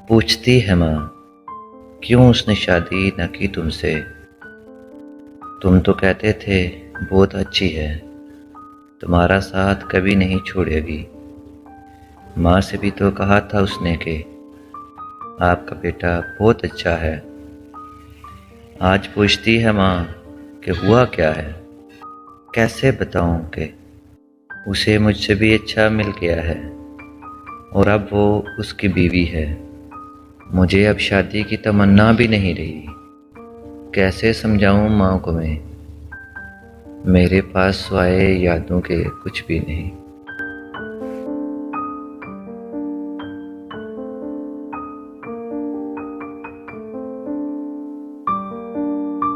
पूछती है माँ, क्यों उसने शादी न की तुमसे। तुम तो कहते थे बहुत अच्छी है, तुम्हारा साथ कभी नहीं छोड़ेगी। माँ से भी तो कहा था उसने कि आपका बेटा बहुत अच्छा है। आज पूछती है माँ कि हुआ क्या है। कैसे बताऊँ कि उसे मुझसे भी अच्छा मिल गया है और अब वो उसकी बीवी है। मुझे अब शादी की तमन्ना भी नहीं रही। कैसे समझाऊं माँ को मैं, मेरे पास सिवाय यादों के कुछ भी नहीं।